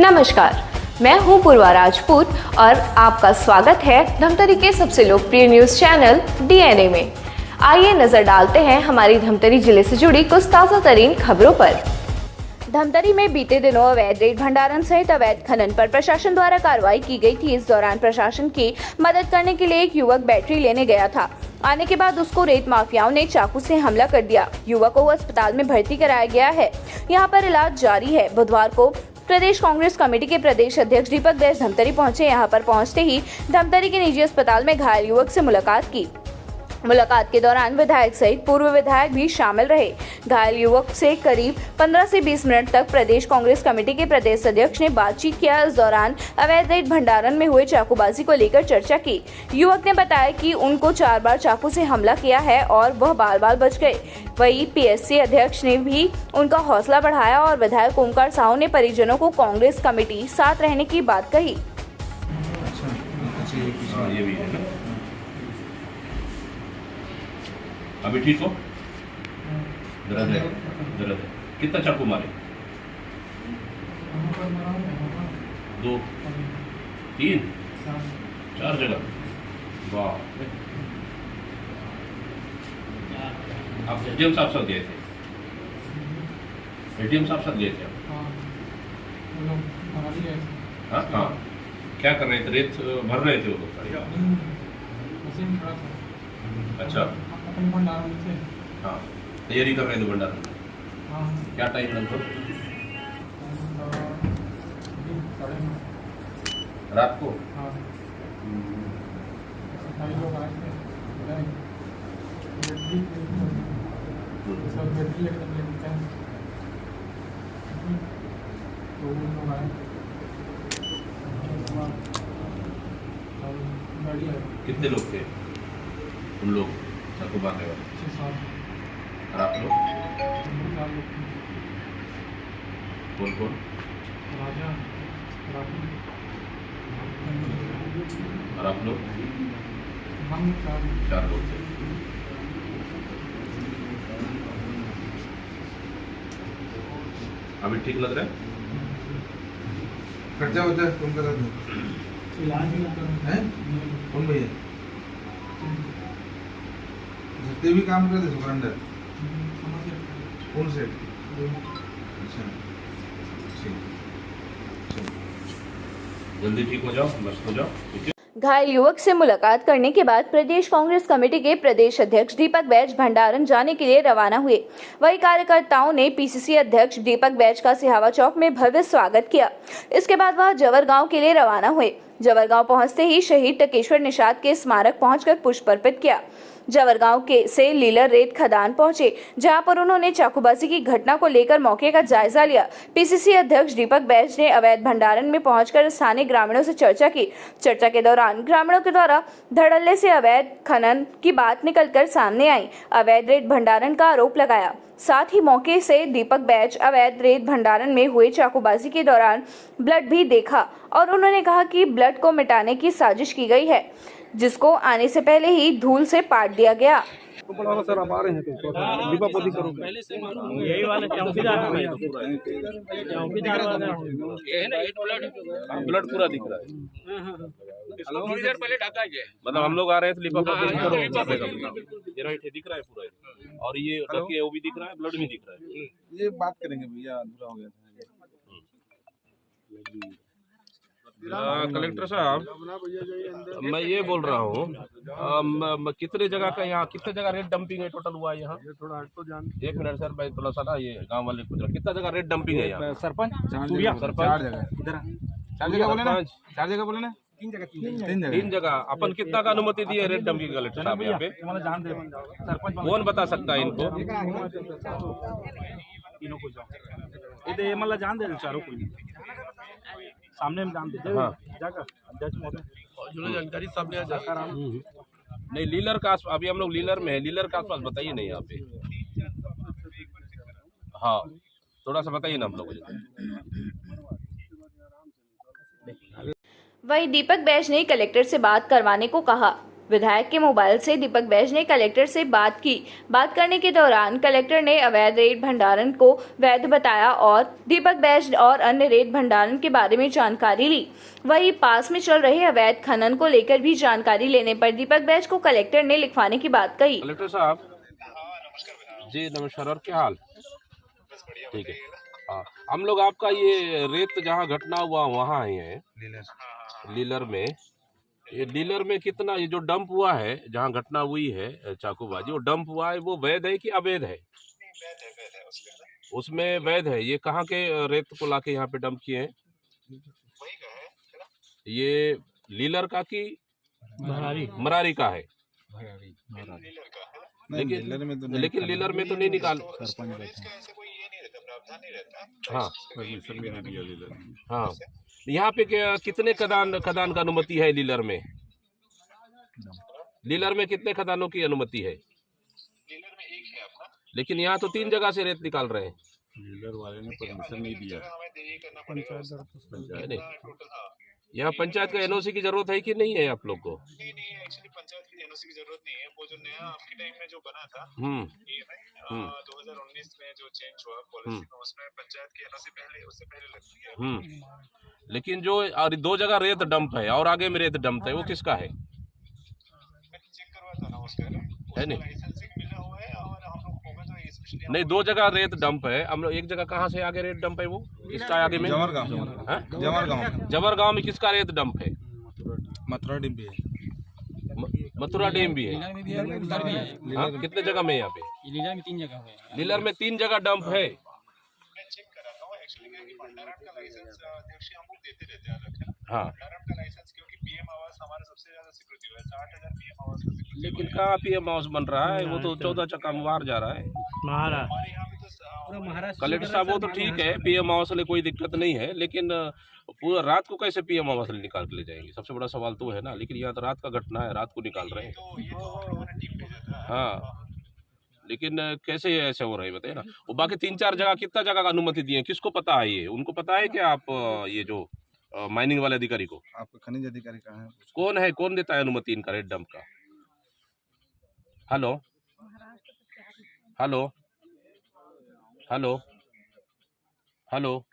नमस्कार, मैं हूं पूर्वा राजपूत और आपका स्वागत है धमतरी के सबसे लोकप्रिय न्यूज चैनल डीएनए में। आइए नजर डालते हैं हमारी धमतरी जिले से जुड़ी कुछ ताजा तरीन खबरों पर। धमतरी में बीते दिनों अवैध रेत भंडारण सहित अवैध खनन पर प्रशासन द्वारा कार्रवाई की गई थी। इस दौरान प्रशासन की मदद करने के लिए एक युवक बैटरी लेने गया था। आने के बाद उसको रेत माफियाओं ने चाकू से हमला कर दिया। युवक को अस्पताल में भर्ती कराया गया है। यहाँ पर इलाज जारी है। बुधवार को प्रदेश कांग्रेस कमेटी के प्रदेश अध्यक्ष दीपक बैज धमतरी पहुंचे। यहां पर पहुंचते ही धमतरी के निजी अस्पताल में घायल युवक से मुलाकात की। मुलाकात के दौरान विधायक सहित पूर्व विधायक भी शामिल रहे। घायल युवक से करीब 15 से 20 मिनट तक प्रदेश कांग्रेस कमेटी के प्रदेश अध्यक्ष ने बातचीत किया। इस दौरान अवैध रेत भंडारण में हुए चाकूबाजी को लेकर चर्चा की। युवक ने बताया कि उनको 4 बार चाकू से हमला किया है और वह बाल बच गए। वहीं पीएससी अध्यक्ष ने भी उनका हौसला बढ़ाया और विधायक ओमकार साहू ने परिजनों को कांग्रेस कमेटी साथ रहने की बात कही। अभी ठीक हो? दर्द है। कितना चाकू मारे? 2, 3, 4 जगह। वाह! आप एटीएम साहब साथ गए थे? एटीएम साहब साथ गए थे आप? हाँ। क्या कर रहे थे? रेत भर रहे थे वो लोग? अच्छा। हाँ, तैयारी कर रहे थे भंडारण। क्या टाइम लगभग? रात को? कितने लोग थे उन लोग चाकू मारने वाले? और आप लोग? कौन? और आप लोग? 4 लोग थे। अभी ठीक लग रहा है? खर्चा होता है तुम करा दो इलाज है कौन भैया जितने भी काम करते सुखंडर कौन से अच्छा जल्दी ठीक हो जाओ, मस्त हो जाओ, ठीक है। घायल युवक से मुलाकात करने के बाद प्रदेश कांग्रेस कमेटी के प्रदेश अध्यक्ष दीपक बैज भंडारण जाने के लिए रवाना हुए। वहीं कार्यकर्ताओं ने पीसीसी अध्यक्ष दीपक बैज का सिहावा चौक में भव्य स्वागत किया। इसके बाद वह जवरगांव के लिए रवाना हुए। जवरगांव पहुंचते ही शहीद टकेश्वर निषाद के स्मारक पहुंचकर पुष्प अर्पित किया। जवरगांव के से लीलर रेत खदान पहुंचे, जहां पर उन्होंने चाकूबाजी की घटना को लेकर मौके का जायजा लिया। पीसीसी अध्यक्ष दीपक बैज ने अवैध भंडारण में पहुंचकर स्थानीय ग्रामीणों से चर्चा की। चर्चा के दौरान ग्रामीणों के द्वारा धड़ल्ले से अवैध खनन की बात निकलकर सामने आई। अवैध रेत भंडारण का आरोप लगाया। साथ ही मौके से दीपक बैज अवैध रेत भंडारण में हुए चाकूबाजी के दौरान ब्लड भी देखा और उन्होंने कहा कि ब्लड को मिटाने की साजिश की गई है, जिसको आने से पहले ही धूल से पाट दिया गया। सर आप आ रहे हैं तो दीपावली करो पहले से मालूम यही वाला चौकीदार है। चौकीदार वाला ये है ना, ये ब्लड पूरा दिख रहा है। थोड़ी देर पहले ढका गया। मतलब हम लोग आ रहे थे लिफाफा ये राइट है, दिख रहा है पूरा। और ये रखिए, वो भी दिख रहा है, ब्लड भी दिख रहा है। ये बात करेंगे भैया, अधूरा हो गया था। कलेक्टर साहब, मैं ये बोल रहा हूँ, कितने जगह का यहाँ कितने जगह रेट डंपिंग है टोटल हुआ है यहाँ? थोड़ा तो जान 1 मिनट सर, मैं थोड़ा सा ना ये गांव वाले कुछ कितना जगह रेट डंपिंग है यहाँ? सरपंच 4 जगह बोले ना 3 जगह। अपन कितना का अनुमति दी है रेट डंपिंग कलेक्टर साहब यहाँ पे? कौन बता सकता है इनको? मतलब जान दे चारों को सामने में जान दे। हाँ। जानकारी सामने आ जाकर नहीं, लीलर का अभी हम लोग लीलर में है, लीलर का आसपास बताइए नहीं यहाँ पे। हाँ, थोड़ा सा बताइए ना हम लोग। वहीं दीपक बैज ने कलेक्टर से बात करवाने को कहा। विधायक के मोबाइल से दीपक बैज ने कलेक्टर से बात की। बात करने के दौरान कलेक्टर ने अवैध रेत भंडारण को वैध बताया और दीपक बैज और अन्य रेत भंडारण के बारे में जानकारी ली। वहीं पास में चल रहे अवैध खनन को लेकर भी जानकारी लेने पर दीपक बैज को कलेक्टर ने लिखवाने की बात कही। कलेक्टर साहब जी नमस्कार, और क्या हाल? ठीक है। हाँ, हम लोग आपका ये रेत जहाँ घटना हुआ वहाँ आए हैं लीलर में। ये लीलर में कितना, ये जो डंप हुआ है जहाँ घटना हुई है चाकूबाजी, वो डंप हुआ है वो वैध है कि अवैध है? उसमें वैध है। ये कहाँ के रेत को लाके यहाँ पे डंप किए हैं? ये लीलर का कि मरारी का है? लेकिन लीलर में तो नहीं निकाल। हाँ हाँ, यहाँ पे कितने खदान का अनुमति है लीलर में? लीलर में कितने खदानों की अनुमति है? लेकिन यहाँ तो 3 जगह से रेत निकाल रहे हैं। लीलर वाले ने परमिशन नहीं दिया। यहाँ पंचायत का एनओसी की जरूरत है कि नहीं है आप लोग को? नहीं, एक्चुअली पंचायत की एनओसी की जरूरत नहीं है। वो जो नया आपके टाइम में जो बना था 2019 में जो चेंज हुआ पॉलिसी में, उसमें पंचायत की एनओसी पहले, उससे पहले लगती है। लेकिन जो 2 जगह रेत डंप है और आगे में रेत डंप है, वो किसका है? मैं चेक करवाता ना उसका है नहीं? लाइसेंसिंग मिला हुआ है और हम लोग को तो स्पेशली नहीं, 2 जगह रेत डंप है। हम लोग एक जगह कहाँ से आगे रेत डंप है? वो किसका आगे में? जवरगांव में किसका रेत डंप है? मथुरा डैम भी है। मथुरा डैम भी है। हाँ, कितने जगह में यहाँ पे? लीलर में 3 जगह है। लीलर में 3 जगह डंप है। मैं चेक कराता हूँ। एक्चुअली क्या है कि भंडारण का लाइसेंस अध्यक्ष हम लोग देते रहते हैं अलग। हाँ, भंडारण का लाइसेंस, क्योंकि पीएम आवास हमारा सबसे ज्यादा स्वीकृति हुआ है, 60,000 पीएम आवास का स्वीकृति। लेकिन कहाँ पीएम हाउस बन रहा है? वो तो 14 चक्का बाहर जा रहा है। हमारे यहाँ पे तो महाराष्ट्र कलेक्टर साहब वो तो ठीक है, पीएम आवास वाले कोई दिक्कत नहीं है, लेकिन पूरा रात को कैसे पीएम आवास वाले निकाल के ले जाएंगे? सबसे बड़ा सवाल तो है ना। लेकिन यहाँ तो रात का घटना है, रात को निकाल रहे हैं। हमारा टीम पे जाता है। हाँ, लेकिन कैसे ऐसे हो रहे बताइए ना। वो बाकी 3-4 जगह, कितना जगह का अनुमति दिए? किसको पता है? ये उनको पता है क्या? आप ये जो माइनिंग वाले अधिकारी को, आपका खनिज अधिकारी कहाँ है? कौन है, कौन देता है अनुमति इनका रेड डंप का? Hello hello hello hello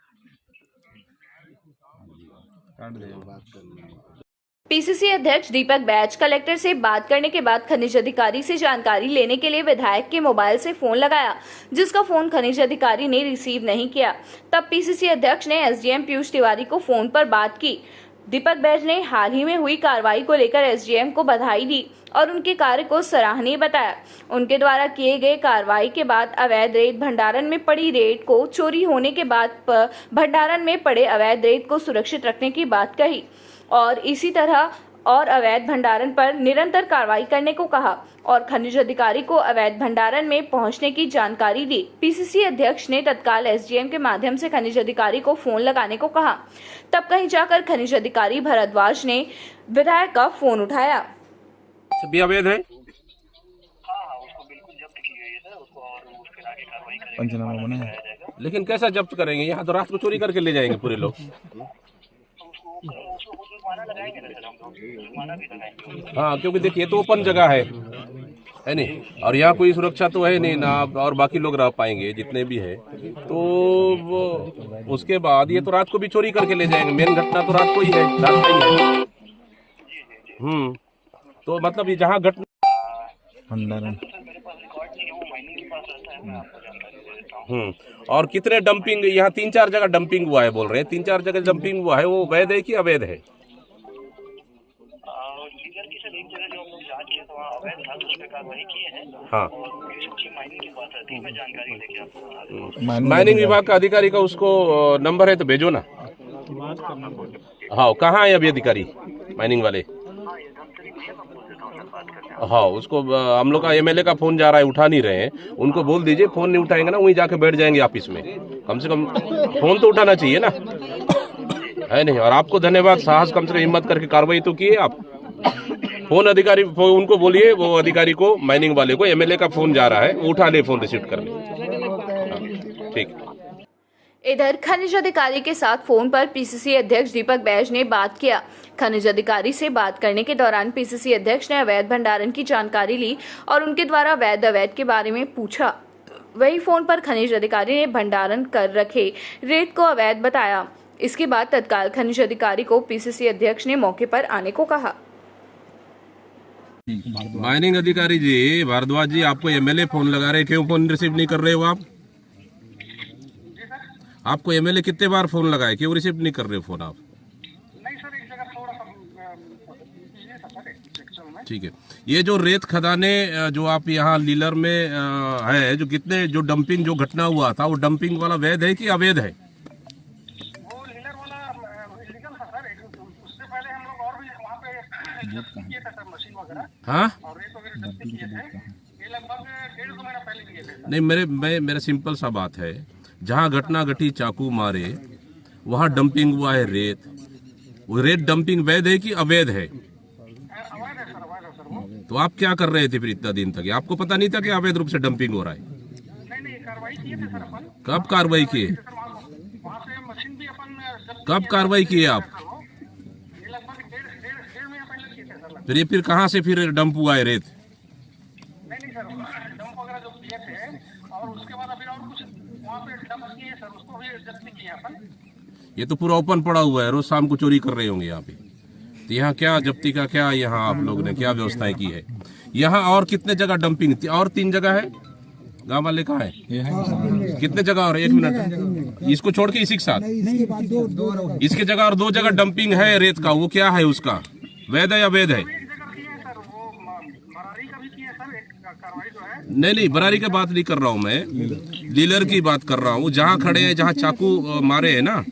PCC अध्यक्ष दीपक बैज कलेक्टर से बात करने के बाद खनिज अधिकारी से जानकारी लेने के लिए विधायक के मोबाइल से फोन लगाया, जिसका फोन खनिज अधिकारी ने रिसीव नहीं किया। तब पीसीसी अध्यक्ष ने एसडीएम पीयूष तिवारी को फोन पर बात की। दीपक बैज ने हाल ही में हुई कार्रवाई को लेकर एसडीएम को बधाई दी और उनके कार्य को सराहनीय बताया। उनके द्वारा किए गए कार्रवाई के बाद अवैध रेत भंडारण में पड़ी रेत को चोरी होने के बाद भंडारण में पड़े अवैध रेत को सुरक्षित रखने की बात कही और इसी तरह और अवैध भंडारण पर निरंतर कार्रवाई करने को कहा और खनिज अधिकारी को अवैध भंडारण में पहुंचने की जानकारी दी। पीसीसी अध्यक्ष ने तत्काल एसडीएम के माध्यम से खनिज अधिकारी को फोन लगाने को कहा। तब कहीं जाकर खनिज अधिकारी भरद्वाज ने विधायक का फोन उठाया। भी अवैध है? उसको बिल्कुल जब्त की गई है सर, उसको और उसके आगे कार्रवाई करेंगे। पंचनामा बना है, लेकिन कैसा जब्त करेंगे? यहाँ तो रात को चोरी करके ले जाएंगे पूरे लोग। हाँ, क्योंकि देखिए तो ओपन जगह है नहीं, और यहाँ कोई सुरक्षा तो है नहीं ना, और बाकी लोग रह पाएंगे जितने भी है। तो वो उसके बाद ये तो रात को भी चोरी करके ले जाएंगे। मेन घटना तो रात को ही है, रात को ही है। तो मतलब ये जहाँ घटना भंडारण और कितने डंपिंग, यहाँ 3-4 जगह डंपिंग हुआ है बोल रहे हैं। 3-4 जगह डंपिंग हुआ है, वो वैध है कि अवैध है? हाँ, माइनिंग विभाग का अधिकारी का उसको नंबर है तो भेजो ना। हाँ, कहाँ है अभी अधिकारी माइनिंग वाले? हाँ, उसको हम लोग का एमएलए का फोन जा रहा है, उठा नहीं रहे हैं। उनको बोल दीजिए, फोन नहीं उठाएंगे ना वहीं जाके बैठ जाएंगे ऑफिस में। कम से कम फोन तो उठाना चाहिए ना, है नहीं? और आपको धन्यवाद, साहस कम से कम हिम्मत करके कार्रवाई तो किए आप। फोन अधिकारी उनको बोलिए, वो अधिकारी को, माइनिंग वाले को एमएलए का फोन जा रहा है, वो उठा ले, फोन रिसीव कर ले। ठीक। इधर खनिज अधिकारी के साथ फोन पर पीसीसी अध्यक्ष दीपक बैज ने बात किया। खनिज अधिकारी से बात करने के दौरान पीसीसी अध्यक्ष ने अवैध भंडारण की जानकारी ली और उनके द्वारा वैध अवैध के बारे में पूछा। वही फोन पर खनिज अधिकारी ने भंडारण कर रखे रेत को अवैध बताया। इसके बाद तत्काल खनिज अधिकारी को पीसीसी अध्यक्ष ने मौके पर आने को कहा। माइनिंग अधिकारी जी भारद्वाज जी, आपको एमएलए फोन लगा रहे, क्यों फोन रिसीव नहीं कर रहे हो आप? आपको एमएलए कितने बार फोन लगाए, क्यों रिसीव नहीं कर रहे हो फोन आप? नहीं सर, एक जगह थोड़ा सा ठीक है, ये जो रेत खदाने जो आप यहाँ लीलर में है, जो कितने जो डंपिंग जो घटना हुआ था, वो डंपिंग वाला वैध है कि अवैध है? वो लीलर वाला इलीगल था सर। उससे पहले हम लोग और भी वहाँ पे किए थे सर, मशीन वगैरह। हाँ, और रेत वगैरह जब्ती किए थे। ये लगभग 1.5 महीना पहले किए थे। नहीं, मेरा सिंपल सा बात है, जहाँ घटना घटी चाकू मारे वहाँ डंपिंग हुआ है रेत, वो रेत डंपिंग वैध है कि अवैध है? अवैध है सर वो। तो आप क्या कर रहे थे फिर इतना दिन तक? आपको पता नहीं था कि अवैध रूप से डंपिंग हो रहा है? नहीं, कार्रवाई किए थे सर अपन। कब कार्रवाई किए? वहाँ से मशीन भी अपन कब कार्रवाई किए आप? ये लगभग 1.5 महीना पहले किए थे सर। फिर कहाँ से फिर डंप हुआ है रेत? नहीं सर, डंप वगैरह जो किए थे और उसके बाद अभी और कुछ वहाँ पे डंप किए सर, उसको भी जब्ती किए अपन। ये तो पूरा ओपन पड़ा हुआ है, रोज शाम को चोरी कर रहे होंगे यहाँ पे। तो यहाँ क्या जब्ती का क्या यहाँ आप लोग ने क्या व्यवस्थाएं की है? यहाँ और कितने जगह डंपिंग थी? और 3 जगह है, गाँव वाले कहाँ है? कितने जगह और? 1 मिनट, इसको छोड़ के इसी के साथ इसके जगह और 2 जगह डंपिंग है रेत का, वो क्या है उसका? वैध है या अवैध है? नहीं, बरारी की बात नहीं कर रहा हूँ मैं, लीलर की बात कर रहा हूँ। जहाँ खड़े हैं, जहाँ चाकू मारे हैं ना,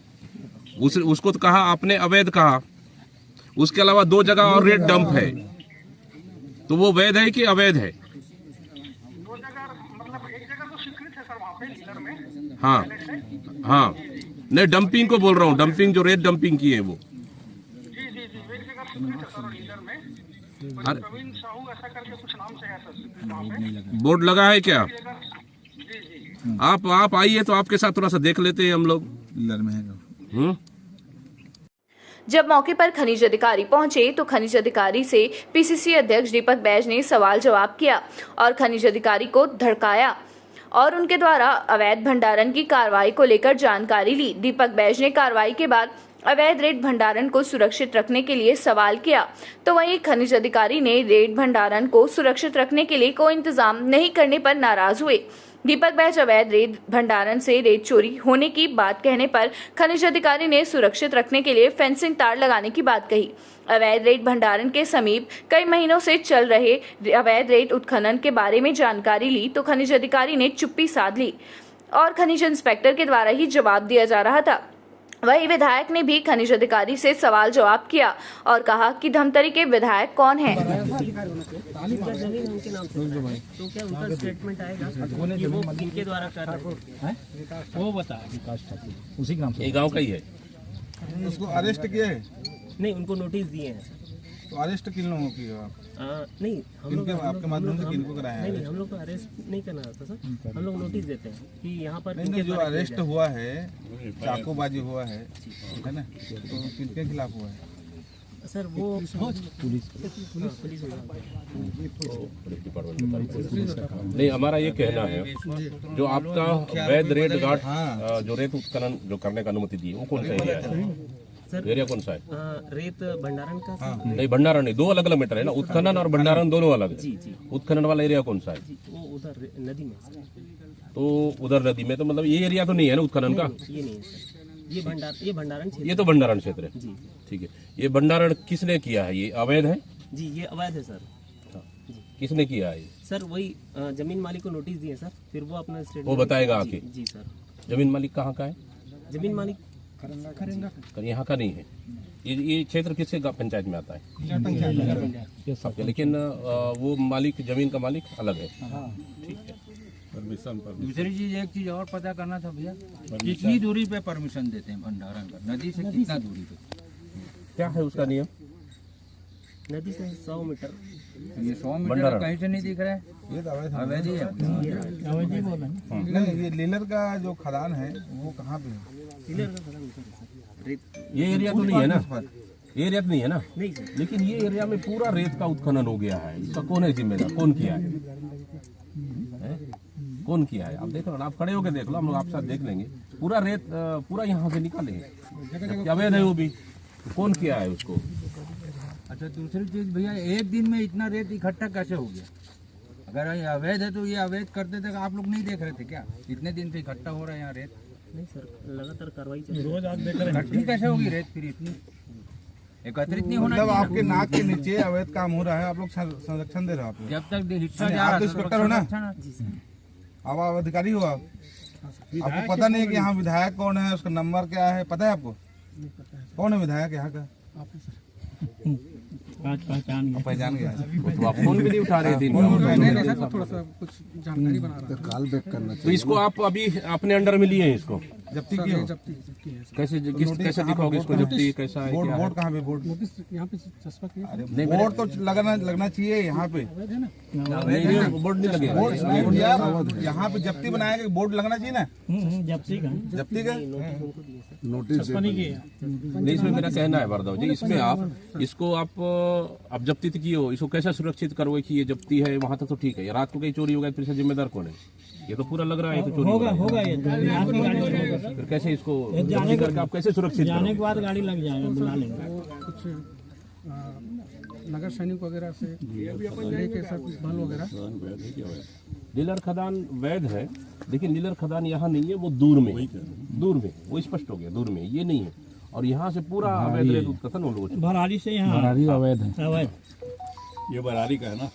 उसको तो कहा आपने अवैध कहा। उसके अलावा 2 जगह और रेत डंप है, तो वो वैध है कि अवैध है? 2 जगह मतलब एक जगह तो स्वीकृत है सर वहाँ पे लीलर में। हाँ, नहीं डंपिंग को बोल रहा हूँ, डंपिंग जो रेत डंपिंग की है वो। जी, एक जगह स्वीकृत है सर लीलर में। प्रवीण साहू ऐसा करके कुछ नाम से है सर वहाँ पे। बोर्ड लगा है क्या? जी। आप आइए तो आपके साथ थोड़ा सा देख लेते हैं हम लोग। लीलर में है। जब मौके पर खनिज अधिकारी पहुंचे तो खनिज अधिकारी से पीसीसी अध्यक्ष दीपक बैज ने सवाल जवाब किया और खनिज अधिकारी को धड़काया और उनके द्वारा अवैध भंडारण की कार्रवाई को लेकर जानकारी ली। दीपक बैज ने कार्रवाई के बाद अवैध रेत भंडारण को सुरक्षित रखने के लिए सवाल किया, तो वहीं खनिज अधिकारी ने रेत भंडारण को सुरक्षित रखने के लिए कोई इंतजाम नहीं करने पर नाराज हुए। दीपक बैज अवैध रेत भंडारण से रेत चोरी होने की बात कहने पर खनिज अधिकारी ने सुरक्षित रखने के लिए फेंसिंग तार लगाने की बात कही। अवैध रेत भंडारण के समीप कई महीनों से चल रहे अवैध रेत उत्खनन के बारे में जानकारी ली तो खनिज अधिकारी ने चुप्पी साध ली और खनिज इंस्पेक्टर के द्वारा ही जवाब दिया जा रहा था। वही विधायक ने भी खनिज अधिकारी से सवाल जवाब किया और कहा कि धमतरी के विधायक कौन हैं? तो क्या उनका स्टेटमेंट आएगा कि वो किनके द्वारा कर रहे हैं? वो बताया उसी के नाम ये गांव का ही है। उसको अरेस्ट किया है? नहीं, उनको नोटिस दिए हैं सर। तो अरेस्ट किन लोगों की है आप? नहीं, हम लोग आपके माध्यम से किनको कराया है? नहीं, हम लोग को अरेस्ट नहीं करना रहता सर। हम लोग नोटिस देते हैं कि यहाँ पर नहीं, जो अरेस्ट हुआ है, चाकूबाजी हुआ है ना, तो किनके खिलाफ हुआ है सर? वो पुलिस नहीं, हमारा ये कहना है जो आपका वैध रेत घाट जो रेत उत्खनन जो करने का अनुमति दी वो कौन सा एरिया है? सर एरिया कौन सा है? रेत भंडारण का नहीं, भंडारण नहीं, 2 अलग अलग मैटर है ना, उत्खनन और भंडारण दोनों अलग है। जी। उत्खनन वाला एरिया कौन सा है? वो उधर नदी में सर। तो उधर नदी में, तो मतलब ये एरिया तो नहीं है ना उत्खनन का? ये नहीं है सर, ये भंडारण क्षेत्र। ये तो भंडारण क्षेत्र है। जी, ठीक है, ये भंडारण किसने किया है? ये अवैध है? जी, ये अवैध है सर। किसने किया है? सर वही जमीन मालिक को नोटिस दिए सर, फिर वो अपना स्टेटमेंट वो बताएगा आके। जी सर। जमीन मालिक कहाँ का है? जमीन मालिक यहाँ का नहीं है। ये क्षेत्र किसके पंचायत में आता है? सबके, लेकिन वो मालिक, जमीन का मालिक अलग है। ठीक है। दूसरी चीज, एक चीज और पता करना था भैया, कितनी दूरी पे परमिशन देते हैं भंडारण का? नदी से कितना दूरी पे? क्या है उसका नियम? नदी से 100 मीटर। ये 100 मीटर कहीं से नहीं दिख रहा है, ये तो अवैध ही है। नहीं, ये लीलर का जो खदान है वो कहाँ पे है? ये एरिया तो नहीं है ना, ये एरिया तो नहीं है ना, लेकिन ये एरिया में पूरा रेत का उत्खनन हो गया है। इसका कौन है जिम्मेदार, कौन किया है? कौन किया है? आप देख लो ना, आप खड़े होकर देख लो, हम लोग आपके साथ देख लेंगे। पूरा रेत पूरा यहाँ से निकालेंगे, जबकि अवैध है वो भी। तो कौन किया है उसको? अच्छा, दूसरी चीज भैया, एक दिन में इतना रेत इकट्ठा कैसे हो गया? अगर ये अवैध है तो ये अवैध करते थे, आप लोग नहीं देख रहे थे क्या? इतने दिन से इकट्ठा हो रहा है यहाँ रेत। नहीं सर, लगातार कार्रवाई चल रही है। रोज आप देख रहे हैं इकट्ठी कैसे होगी रेत फिर इतनी? एकत्रित नहीं होना मतलब चाहिए आपके नाक के नीचे अवैध काम हो रहा है, आप लोग संरक्षण दे रहे हो आप लोग। जब तक हिस्सा नहीं, जा आप रहा तो है, इंस्पेक्टर हो ना? संरक्षण। आप अधिकारी हो आप, आपको पता नहीं कि यहाँ विधायक कौन है, उसका नंबर क्या है, पता है आपको? कौन है विधायक यहाँ का? पहचान गया। तो आप फोन भी नहीं उठा रहे थे। थोड़ा सा कुछ जानकारी बना रहा है, कॉल बैक करना। तो इसको आप अभी अपने अंडर में लिए हैं इसको? जब्ती की हो? कैसे कैसे दिखाओगे इसको जब्ती कैसा है? बोर्ड बोर्ड कहाँ पे? बोर्ड यहाँ पे चस्पा किया। बोर्ड तो लगना चाहिए यहाँ पे। बोर्ड नहीं लगेगा। बोर्ड यार, यहाँ पे जब्ती बनाया गया, बोर्ड लगना चाहिए ना। जब्ती का नोटिस नहीं, इसमें मेरा कहना है भार्गव जी, इसमें आप इसको आप जब्ती तो किए हो, इसको कैसे सुरक्षित करोगे कि ये जब्ती है? वहाँ तक तो ठीक है, रात को कहीं चोरी हो गया फिर से जिम्मेदार कौन है? ये तो पूरा लग रहा है तो चोरी होगा ये फिर कैसे इसको जब्ती करके आप कैसे सुरक्षित जाने के बाद गाड़ी लग जाएगा, बुला लेंगे। कुछ नगर सैनिक वगैरह से लेके सब बल वगैरह। लीलर खदान वैध है, लेकिन लीलर खदान यहाँ नहीं है, वो दूर में, वो स्पष्ट हो गया, दूर में ये नहीं है। और यहाँ से पूरा अवैध रेत उत्खनन हो गया। भरारी से यहाँ अवैध है, अवैध। ये बरारी का है ना?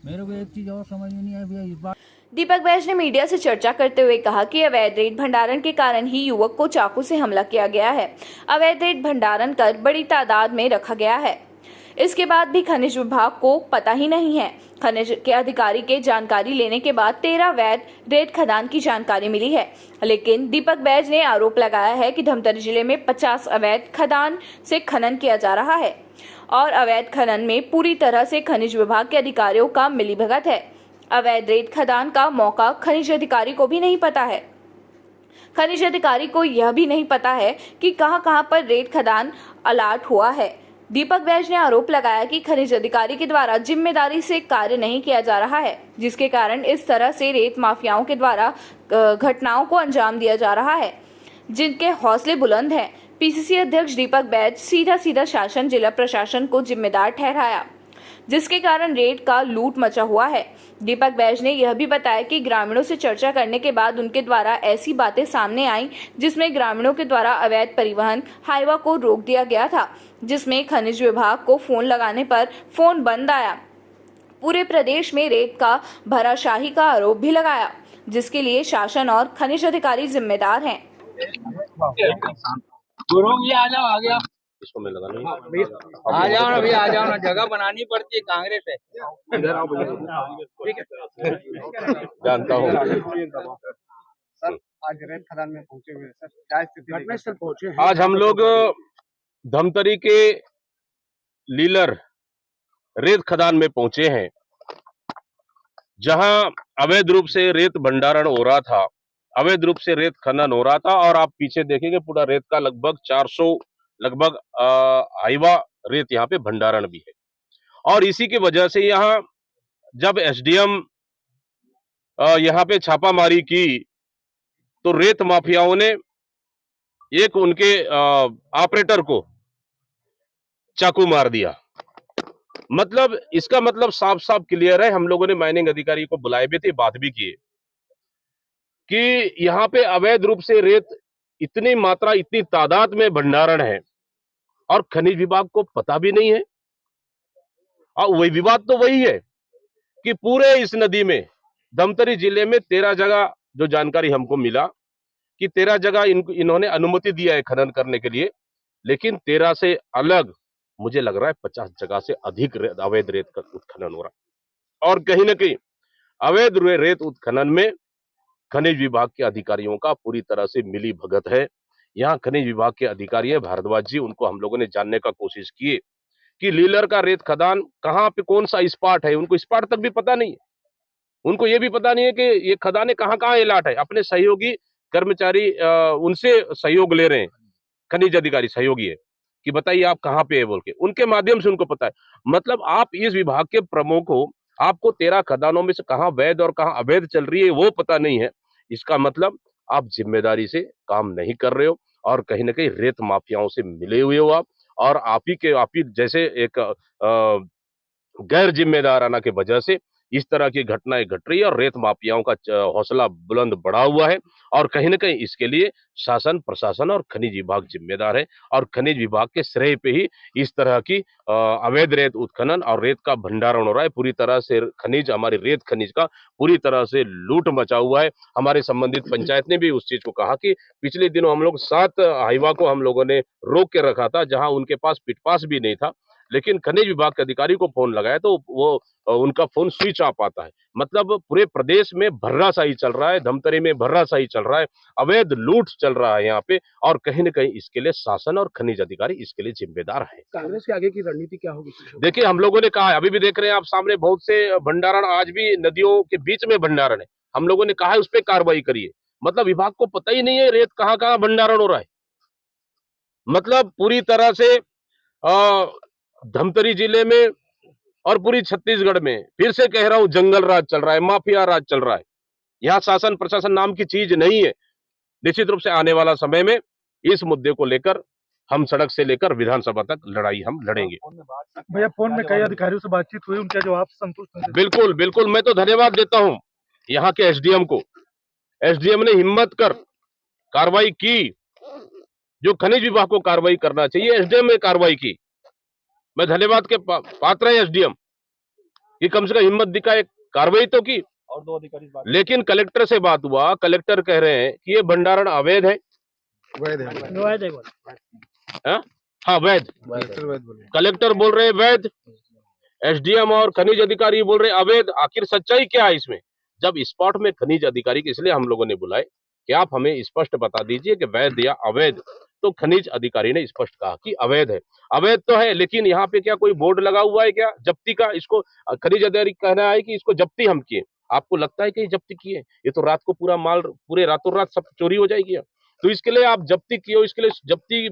मेरे को एक चीज और समझ में नहीं आई भैया इस बार। दीपक बैज ने मीडिया से चर्चा करते हुए कहा कि अवैध रेत भंडारण के कारण ही युवक को चाकू से हमला किया गया है। अवैध रेत भंडारण कर बड़ी तादाद में रखा गया है। इसके बाद भी खनिज विभाग को पता ही नहीं है। खनिज के अधिकारी के जानकारी लेने के बाद 13 अवैध रेत खदान की जानकारी मिली है, लेकिन दीपक बैज ने आरोप लगाया है कि धमतरी जिले में 50 अवैध खदान से खनन किया जा रहा है और अवैध खनन में पूरी तरह से खनिज विभाग के अधिकारियों का मिलीभगत है। अवैध रेत खदान का मौका खनिज अधिकारी को भी नहीं पता है। खनिज अधिकारी को यह भी नहीं पता है कि कहां-कहां पर रेत खदान अलर्ट हुआ है। दीपक बैज ने आरोप लगाया कि खनिज अधिकारी के द्वारा जिम्मेदारी से कार्य नहीं किया जा रहा है, जिसके कारण इस तरह से रेत माफियाओं के द्वारा घटनाओं को अंजाम दिया जा रहा है, जिनके हौसले बुलंद हैं। पीसीसी अध्यक्ष दीपक बैज सीधा शासन जिला प्रशासन को जिम्मेदार ठहराया, जिसके कारण रेत का लूट मचा हुआ है। दीपक बैज ने यह भी बताया कि ग्रामीणों से चर्चा करने के बाद उनके द्वारा ऐसी बातें सामने आई जिसमें ग्रामीणों के द्वारा अवैध परिवहन हाईवा को रोक दिया गया था, जिसमें खनिज विभाग को फोन लगाने पर फोन बंद आया। पूरे प्रदेश में रेत का भराशाही का आरोप भी लगाया, जिसके लिए शासन और खनिज अधिकारी जिम्मेदार हैं। आ जाओ, आ गया। इसको मैं लगा नहीं, आ जाओ ना भैया, आ जाओ ना, जगह बनानी पड़ती है कांग्रेस है। इधर आओ ठीक है, जानता हूँ सर आज रेत खदान में पहुंचे हुए सर, क्या स्थिति घटनास्थल पहुंचे हैं? आज हम लोग धमतरी के लीलर रेत खदान में पहुंचे हैं, जहां अवैध रूप से रेत भंडारण हो रहा था, अवैध रूप से रेत खनन हो रहा था। और आप पीछे देखेंगे पूरा रेत का लगभग 400 हाईवा रेत यहाँ पे भंडारण भी है। और इसी की वजह से यहाँ जब एसडीएम यहाँ पे छापामारी की तो रेत माफियाओं ने एक उनके ऑपरेटर को चाकू मार दिया। मतलब इसका मतलब साफ साफ क्लियर है। हम लोगों ने माइनिंग अधिकारी को बुलाए भी थे, बात भी किए कि यहाँ पे अवैध रूप से रेत इतनी मात्रा, इतनी तादाद में भंडारण है और खनिज विभाग को पता भी नहीं है। और वही विवाद तो वही है कि पूरे इस नदी में धमतरी जिले में 13 जगह जो जानकारी हमको मिला कि 13 जगह इन्होंने अनुमति दिया है खनन करने के लिए, लेकिन 13 से अलग मुझे लग रहा है 50 जगह से अधिक अवैध रेत का उत्खनन हो रहा है। और कहीं ना कहीं अवैध रेत उत्खनन में खनिज विभाग के अधिकारियों का पूरी तरह से मिली भगत है। यहाँ खनिज विभाग के अधिकारी है भारद्वाज जी, उनको हम लोगों ने जानने का कोशिश किए कि लीलर का रेत खदान कहाँ पे कौन सा स्पॉट है, उनको स्पॉट तक भी पता नहीं है। उनको ये भी पता नहीं है कि ये खदानें कहाँ कहाँ एलाट है। अपने सहयोगी कर्मचारी उनसे सहयोग ले रहे हैं, खनिज अधिकारी सहयोगी है कि बताइए आप कहाँ पे है बोल के, उनके माध्यम से उनको पता है। मतलब आप इस विभाग के प्रमुख हो, आपको 13 खदानों में से कहाँ वैध और कहाँ अवैध चल रही है वो पता नहीं है। इसका मतलब आप जिम्मेदारी से काम नहीं कर रहे हो और कहीं ना कहीं रेत माफियाओं से मिले हुए हो आप, और आप ही जैसे एक गैर जिम्मेदाराना की वजह से इस तरह की घटनाएं घट रही है और रेत माफियाओं का हौसला बुलंद बढ़ा हुआ है। और कहीं न कहीं इसके लिए शासन, प्रशासन और खनिज विभाग जिम्मेदार है और खनिज विभाग के श्रेय पे ही इस तरह की अवैध रेत उत्खनन और रेत का भंडारण हो रहा है। पूरी तरह से खनिज, हमारी रेत खनिज का पूरी तरह से लूट मचा हुआ है। हमारे संबंधित पंचायत ने भी उस चीज को कहा कि पिछले दिनों हम लोग 7 हाईवा को हम लोगों ने रोक के रखा था, जहां उनके पास पिट पास भी नहीं था। लेकिन खनिज विभाग के अधिकारी को फोन लगाया तो वो उनका फोन स्विच ऑफ आता है। मतलब पूरे प्रदेश में भर्राशाही चल रहा है, धमतरी में भर्राशाही चल रहा है, अवैध लूट चल रहा है यहाँ पे, और कहीं न कहीं इसके लिए शासन और खनिज अधिकारी इसके लिए जिम्मेदार है। कांग्रेस के आगे की रणनीति क्या होगी? देखिए, हम लोगों ने कहा है, अभी भी देख रहे हैं आप सामने बहुत से भंडारण, आज भी नदियों के बीच में भंडारण है। हम लोगों ने कहा है उस पर कार्रवाई करिए। मतलब विभाग को पता ही नहीं है रेत कहाँ कहाँ भंडारण हो रहा है। मतलब पूरी तरह से धमतरी जिले में और पूरी छत्तीसगढ़ में फिर से कह रहा हूं, जंगल राज चल रहा है, माफिया राज चल रहा है। यहाँ शासन प्रशासन नाम की चीज नहीं है। निश्चित रूप से आने वाला समय में इस मुद्दे को लेकर हम सड़क से लेकर विधानसभा तक लड़ाई हम लड़ेंगे। भैया फोन में कई अधिकारियों से बातचीत हुई, उनका जवाब संतुष्ट है? बिल्कुल बिल्कुल, मैं तो धन्यवाद देता हूं यहाँ के एसडीएम को। एसडीएम ने हिम्मत कर कार्रवाई की, जो खनिज विभाग को कार्रवाई करना चाहिए एसडीएम ने कार्रवाई की। मैं धन्यवाद के पात्र है एसडीएम कि कम से कम हिम्मत दिखाए, कार्रवाई तो की। और 2 अधिकारी लेकिन कलेक्टर से बात हुआ, कलेक्टर कह रहे हैं कि ये भंडारण अवैध है। वैध है। हाँ वैध, कलेक्टर बोल रहे हैं वैध, एसडीएम और खनिज अधिकारी बोल रहे अवैध। आखिर सच्चाई क्या है इसमें? जब स्पॉट में खनिज अधिकारी के, इसलिए हम लोगों ने बुलाए कि आप हमें स्पष्ट बता दीजिए कि वैध या अवैध। तो खनिज अधिकारी ने स्पष्ट कहा कि अवैध है। अवैध तो है, लेकिन यहाँ पे क्या कोई बोर्ड लगा हुआ है क्या जब्ती का? इसको खनिज अधिकारी कहना है कि इसको जब्ती हम किए। आपको लगता है कि ये जब्ती किए? ये तो रात को पूरा माल पूरे रातों रात सब चोरी हो जाएगी। तो इसके लिए आप जब्ती किए हो, इसके लिए जब्ती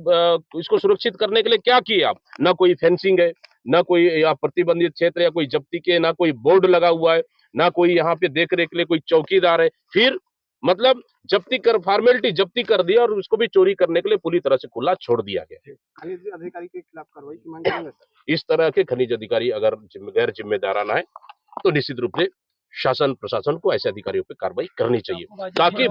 इसको सुरक्षित करने के लिए क्या किए आप? ना कोई फेंसिंग है, ना कोई या प्रतिबंधित क्षेत्र या कोई जब्ती के, ना कोई बोर्ड लगा हुआ है, ना कोई यहाँ पे देख रेख के लिए कोई चौकीदार है। फिर मतलब जब्ती कर, फॉर्मेलिटी जब्ती कर दिया और उसको भी चोरी करने के लिए पूरी तरह से खुला छोड़ दिया गया। खनिज अधिकारी के खिलाफ कार्रवाई की मांग करेंगे सर? इस तरह के खनिज अधिकारी अगर गैर जिम्मेदाराना है तो निश्चित रूप से शासन प्रशासन को ऐसे अधिकारियों पर कार्रवाई करनी चाहिए, ताकि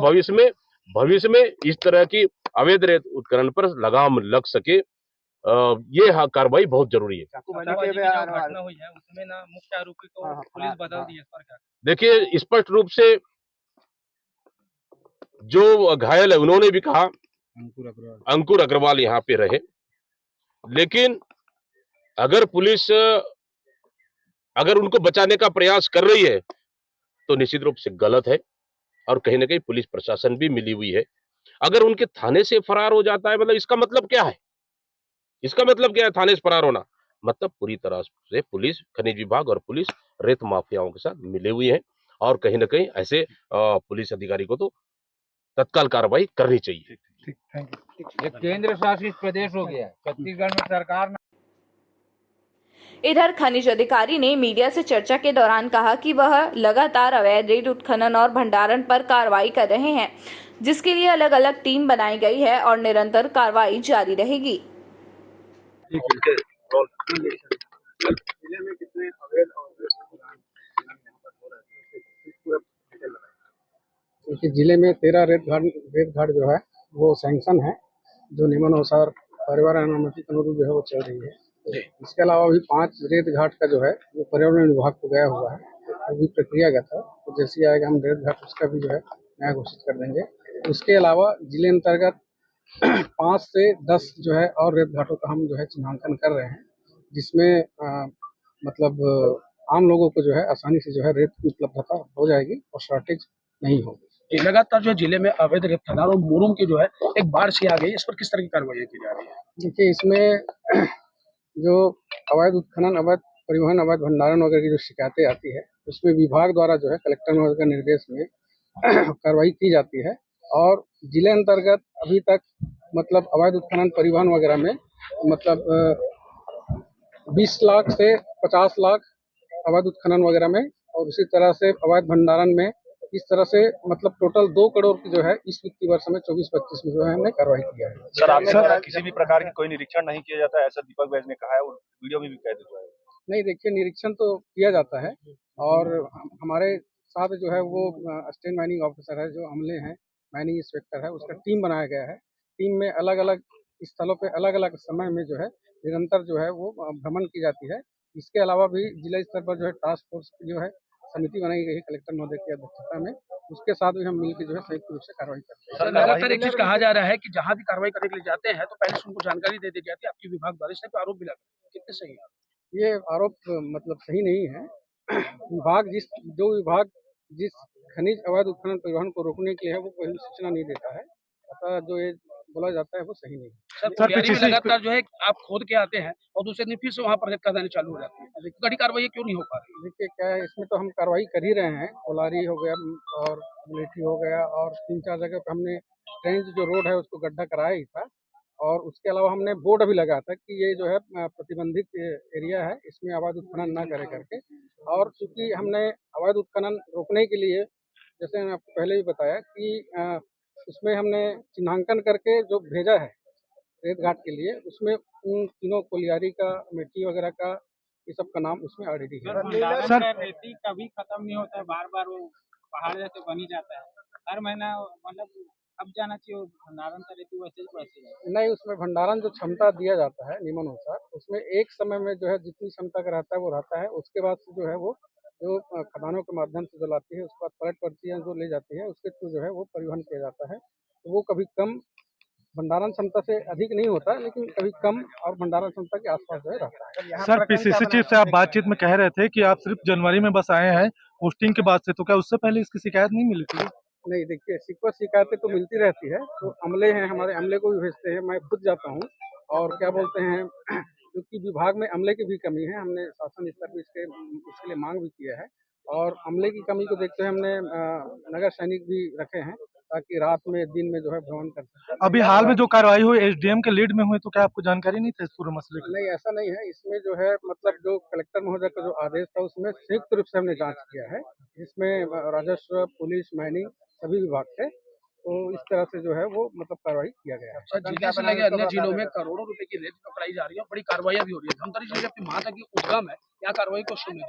भविष्य में इस तरह की अवैध रेत उत्खनन पर लगाम लग सके। ये कार्रवाई बहुत जरूरी है। घटना हुई है उसमें ना मुख्य आरोपी को पुलिस बदल दी है सरकार। देखिए, स्पष्ट रूप से जो घायल है उन्होंने भी कहा अंकुर अग्रवाल यहाँ पे रहे, लेकिन अगर पुलिस अगर उनको बचाने का प्रयास कर रही है तो निश्चित रूप से गलत है, और कहीं ना कहीं पुलिस प्रशासन भी मिली हुई है। अगर उनके थाने से फरार हो जाता है, मतलब इसका मतलब क्या है? इसका मतलब क्या है थाने से फरार होना? मतलब पूरी तरह से पुलिस, खनिज विभाग और पुलिस रेत माफियाओं के साथ मिले हुए हैं, और कहीं ना कहीं ऐसे पुलिस अधिकारी को तो तत्काल कार्रवाई करनी चाहिए। ये केंद्र शासित प्रदेश हो गया है, छत्तीसगढ़ में सरकार। इधर खनिज अधिकारी ने मीडिया से चर्चा के दौरान कहा कि वह लगातार अवैध रेत उत्खनन और भंडारण पर कार्रवाई कर रहे हैं, जिसके लिए अलग अलग टीम बनाई गई है और निरंतर कार्रवाई जारी रहेगी। जिले में कितने अवैध क्योंकि जिले में 13 रेत घाट जो है वो सैंक्शन है, जो नियमानुसार पर्यावरण अनुमति के अनुरूप जो है वो चल रही है। इसके अलावा भी 5 रेत घाट का जो है वो पर्यावरण विभाग को गया हुआ है, अभी प्रक्रियागत है। तो जैसे आएगा हम रेत घाट उसका भी जो है नया घोषित कर देंगे। उसके अलावा जिले अंतर्गत 5 से 10 जो है और रेत घाटों का हम जो है चिन्हांकन कर रहे हैं, जिसमें मतलब आम लोगों को जो है आसानी से जो है रेत की उपलब्धता हो जाएगी और शॉर्टेज नहीं होगी। लगातार जो जिले में अवैध रेत खदान और मुरुम की जो है एक बाढ़ सी आ गई, इस पर किस तरह की कार्रवाई की जा रही है? देखिए, इसमें जो अवैध उत्खनन, अवैध परिवहन, अवैध भंडारण वगैरह की जो शिकायतें आती है उसमें विभाग द्वारा जो है कलेक्टर महोदय के निर्देश में कार्रवाई की जाती है। और जिले अंतर्गत अभी तक मतलब अवैध उत्खनन, परिवहन वगैरह में मतलब 20 लाख से 50 लाख अवैध उत्खनन वगैरह में, और उसी तरह से अवैध भंडारण में इस तरह से मतलब टोटल 2 करोड़ की जो है इस वित्तीय वर्ष में 24-25 में जो है हमने कार्रवाई किया है। सर, आपके द्वारा किसी भी प्रकार की कोई निरीक्षण नहीं किया जाता है, ऐसा दीपक बैज ने कहा है, और वीडियो में भी कह दिया है। नहीं, देखिए, निरीक्षण तो किया जाता है और हमारे साथ जो है वो असिस्टेंट माइनिंग ऑफिसर है, जो अमले हैं, माइनिंग इंस्पेक्टर है, उसका टीम बनाया गया है। टीम में अलग अलग स्थलों पे अलग अलग समय में जो है निरंतर जो है वो भ्रमण की जाती है। इसके अलावा भी जिला स्तर पर जो है टास्क फोर्स की जो है समिति बनाई गई है कलेक्टर महोदय की अध्यक्षता में, उसके साथ भी हम मिलकर जो है संयुक्त रूप से कार्रवाई करते हैं। लगातार एक चीज कहा जा रहा है कि जहां भी कार्रवाई करने के लिए जाते हैं तो पहले से उनको जानकारी दे दी जाती है, आपकी विभाग द्वारा, इस पे आरोप भी लगा, कितने सही है? ये आरोप मतलब सही नहीं है। जो विभाग जिस खनिज अवैध उत्खनन परिवहन को रोकने के लिए है वो पहली सूचना नहीं देता है, अतः जो ये बोला जाता है वो सही नहीं है। सर, तैयारी में लगातार जो है आप खोद के आते हैं और दूसरे दिन फिर से वहाँ पर रेत खदानें चालू हो जाती है, कड़ी कार्रवाई क्यों नहीं हो पा रही? देखिए, क्या है, इसमें तो हम कार्रवाई कर ही रहे हैं। कोलारी हो गया और मुलेठी हो गया, और 3-4 जगह पे हमने ट्रेंच जो रोड है उसको गड्ढा कराया ही था, और उसके अलावा हमने बोर्ड भी लगाया था कि ये जो है प्रतिबंधित एरिया है, इसमें अवैध उत्खनन ना करे करके। और चूंकि हमने अवैध उत्खनन रोकने के लिए, जैसे मैंने आपको पहले भी बताया कि उसमें हमने चिन्हांकन करके जो भेजा है रेत घाट के लिए, उसमें उन तीनों कोलियारी का, मिट्टी वगैरह का, ये सब का नाम उसमें ऑलरेडी है। सर, रेती कभी खत्म नहीं होता है, बार बार वो पहाड़ जैसे बनी जाता है, हर महीना मतलब अब जाना चाहिए भंडारण का रेती वैसे नहीं, उसमें भंडारण जो क्षमता दिया जाता है नियमानुसार, उसमें एक समय में जो है जितनी क्षमता का रहता है वो रहता है। उसके बाद से जो है वो जो खदानों के माध्यम से जो लाती है, उसके बाद पलट पर्चियाँ जो ले जाती है उसके थ्रू जो है वो परिवहन किया जाता है। तो वो कभी कम भंडारण क्षमता से अधिक नहीं होता, लेकिन कभी कम और भंडारण क्षमता के आसपास जो है रहता है। सर, पीसीसी चीफ से आप बातचीत में कह रहे थे कि आप सिर्फ जनवरी में बस आए हैं पोस्टिंग के बाद से, तो क्या उससे पहले इसकी शिकायत नहीं मिली थी? नहीं, देखिए, शिकायतें तो मिलती रहती है, तो अमले हैं हमारे, अमले को भी भेजते हैं, मैं खुद जाता हूँ। और क्या बोलते हैं, क्योंकि विभाग में अमले की भी कमी है, हमने शासन स्तर पर इसके लिए मांग भी किया है, और अमले की कमी को देखते हुए हमने नगर सैनिक भी रखे हैं ताकि रात में दिन में जो है भ्रमण कर सकें। अभी हाल में जो कार्रवाई हुई एसडीएम के लीड में हुई, तो क्या आपको जानकारी नहीं था इस पूरे मसले की? नहीं, ऐसा नहीं है। इसमें जो है मतलब जो कलेक्टर महोदय का जो आदेश था उसमें संयुक्त रूप से हमने जांच किया है, जिसमें राजस्व, पुलिस, माइनिंग सभी विभाग थे, तो इस तरह से जो है वो मतलब कार्रवाई किया गया है। जिले से लगे अन्य जिलों में करोड़ों रुपए की रेत पकड़ाई जा रही है, बड़ी कार्रवाई भी हो रही है। धमतरी जिले की महानदी की उद्गम है, क्या कार्रवाई को शुरू नहीं?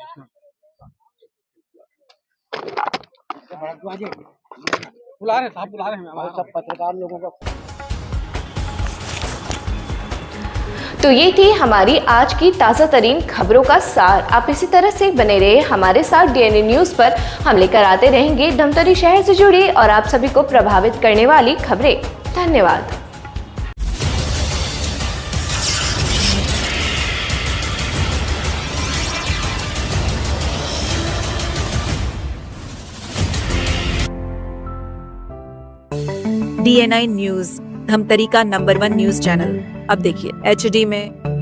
बुला रहे साहब, बुला रहे हैं हमारे सब पत्रकार लोगों का। तो ये थी हमारी आज की ताज़ा तरीन खबरों का सार। आप इसी तरह से बने रहे हमारे साथ डीएनए न्यूज़ पर। हम लेकर आते रहेंगे धमतरी शहर से जुड़ी और आप सभी को प्रभावित करने वाली खबरें। धन्यवाद। DNI न्यूज, धमतरी का नंबर 1 न्यूज चैनल। अब देखिए HD में,